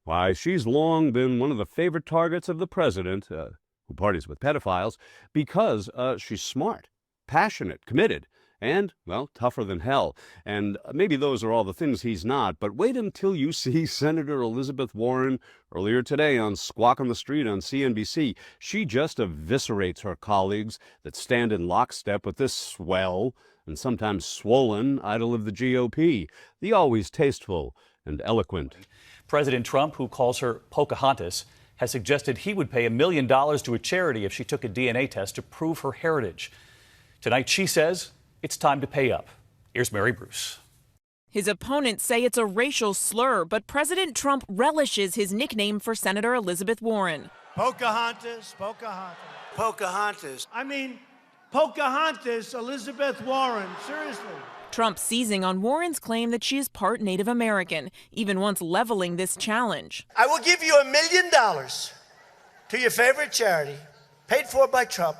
Why, she's long been one of the favorite targets of the president, who parties with pedophiles, because she's smart, passionate, committed, and, well, tougher than hell. And maybe those are all the things he's not, but wait until you see Senator Elizabeth Warren earlier today on Squawk on the Street on CNBC. She just eviscerates her colleagues that stand in lockstep with this swell and sometimes swollen idol of the GOP, the always tasteful and eloquent. President Trump, who calls her Pocahontas, has suggested he would pay $1 million to a charity if she took a DNA test to prove her heritage. Tonight, she says it's time to pay up. Here's Mary Bruce. His opponents say it's a racial slur, but President Trump relishes his nickname for Senator Elizabeth Warren. Pocahontas, Pocahontas. Pocahontas. I mean, Pocahontas, Elizabeth Warren, seriously. Trump seizing on Warren's claim that she is part Native American, even once leveling this challenge. I will give you $1 million to your favorite charity, paid for by Trump,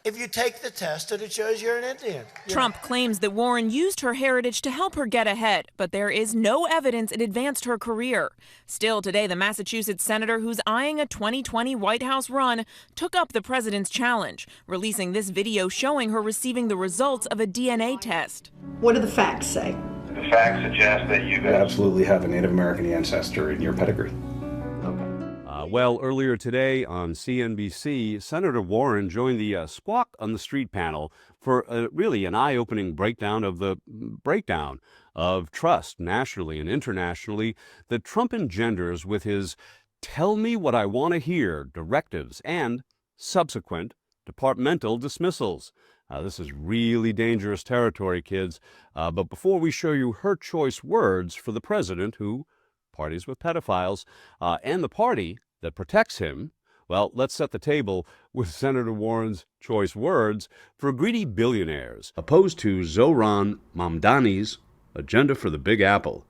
if you take the test and it shows you're an Indian. Trump claims that Warren used her heritage to help her get ahead, but there is no evidence it advanced her career. Still today, the Massachusetts senator who's eyeing a 2020 White House run took up the president's challenge, releasing this video showing her receiving the results of a DNA test. What do the facts say? The facts suggest that you absolutely have a Native American ancestor in your pedigree. Well, earlier today on CNBC, Senator Warren joined the Squawk on the Street panel for really an eye-opening breakdown of the breakdown of trust nationally and internationally that Trump engenders with his tell me what I want to hear directives and subsequent departmental dismissals. This is really dangerous territory, kids. But before we show you her choice words for the president who parties with pedophiles and the party that protects him, well, let's set the table with Senator Warren's choice words for greedy billionaires, opposed to Zohran Mamdani's agenda for the Big Apple.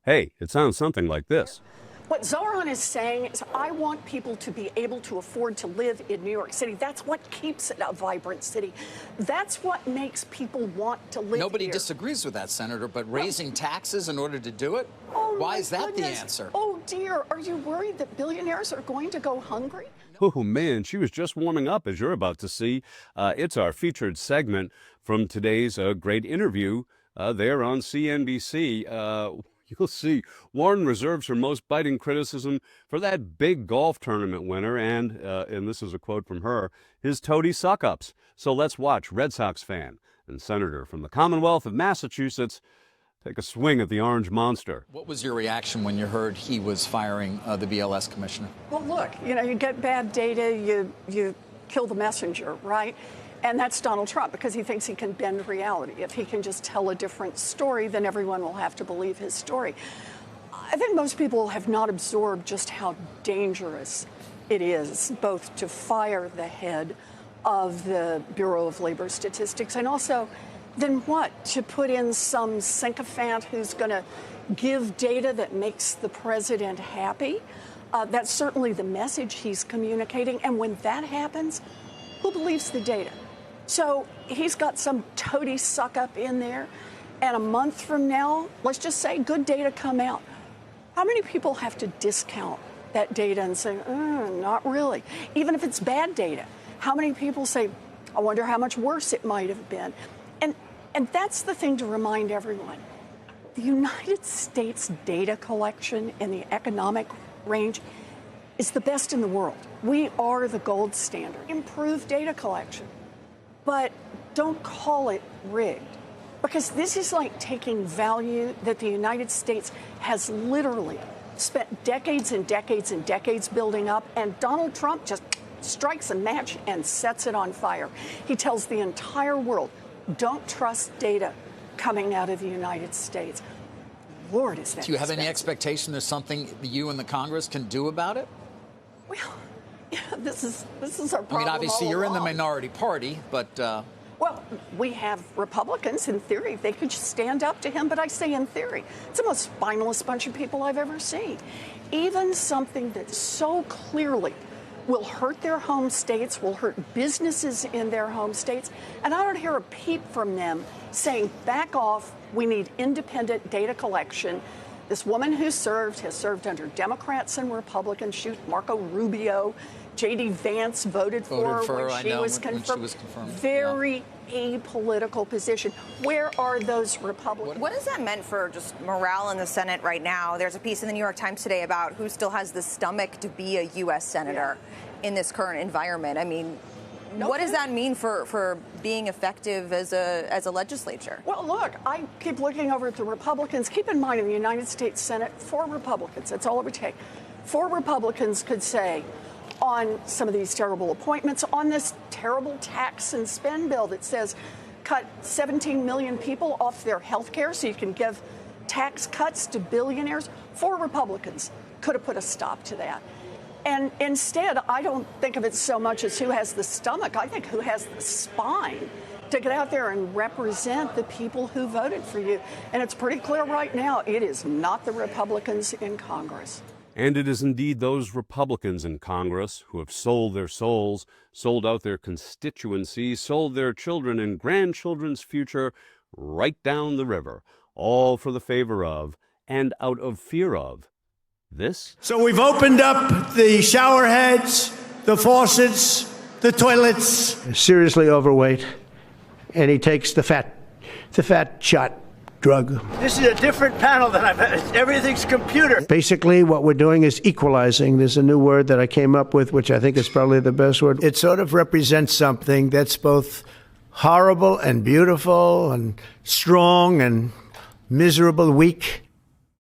Hey, it sounds something like this. What Zohran is saying is, I want people to be able to afford to live in New York City. That's what keeps it a vibrant city. That's what makes people want to live Nobody here. disagrees with that, Senator, but raising taxes in order to do it? Why is that the answer? Oh, dear. Are you worried that billionaires are going to go hungry? Oh, man, she was just warming up, as you're about to see. It's our featured segment from today's great interview there on CNBC. You'll see Warren reserves her most biting criticism for that big golf tournament winner and this is a quote from her, his toady suck-ups. So let's watch Red Sox fan and senator from the Commonwealth of Massachusetts take a swing at the orange monster. What was your reaction when you heard he was firing the BLS commissioner? Well, look, you get bad data, you kill the messenger, right? And that's Donald Trump, because he thinks he can bend reality. If he can just tell a different story, then everyone will have to believe his story. I think most people have not absorbed just how dangerous it is, both to fire the head of the Bureau of Labor Statistics and also, then what? To put in some sycophant who's going to give data that makes the president happy? That's certainly the message he's communicating. And when that happens, who believes the data? So he's got some toady suck-up in there, and a month from now, let's just say good data come out. How many people have to discount that data and say, not really? Even if it's bad data, how many people say, I wonder how much worse it might have been? And that's the thing to remind everyone. The United States data collection in the economic range is the best in the world. We are the gold standard. Improve data collection. But don't call it rigged, because this is like taking value that the United States has literally spent decades and decades and decades building up, and Donald Trump just strikes a match and sets it on fire. He tells the entire world, don't trust data coming out of the United States. Lord, is that Do you have expensive. any expectation there's something you and the Congress can do about it? Well, yeah, this is our problem. I mean, obviously, all you're in the along. minority party, but... Well, we have Republicans, in theory. They could just stand up to him, but I say in theory. It's the most spineless bunch of people I've ever seen. Even something that so clearly will hurt their home states, will hurt businesses in their home states, and I don't hear a peep from them saying, back off, we need independent data collection. This woman who has served under Democrats and Republicans. Shoot, Marco Rubio, J.D. Vance voted for her when she was confirmed. Very apolitical position. Where are those Republicans? What has that meant for just morale in the Senate right now? There's a piece in the New York Times today about who still has the stomach to be a U.S. senator in this current environment. I mean, what does that mean for being effective as a legislature? Well, look, I keep looking over at the Republicans. Keep in mind, in the United States Senate, 4 Republicans, that's all it would take. 4 Republicans could say, on some of these terrible appointments, on this terrible tax and spend bill that says cut 17 million people off their health care so you can give tax cuts to billionaires. 4 Republicans could have put a stop to that. And instead, I don't think of it so much as who has the stomach. I think who has the spine to get out there and represent the people who voted for you. And it's pretty clear right now, it is not the Republicans in Congress. And it is indeed those Republicans in Congress who have sold their souls, sold out their constituencies, sold their children and grandchildren's future right down the river, all for the favor of and out of fear of this. So we've opened up the shower heads, the faucets, the toilets. Seriously overweight, and he takes the fat shot drug. This is a different panel than I've had. Everything's computer. Basically, what we're doing is equalizing. There's a new word that I came up with, which I think is probably the best word. It sort of represents something that's both horrible and beautiful and strong and miserable, weak.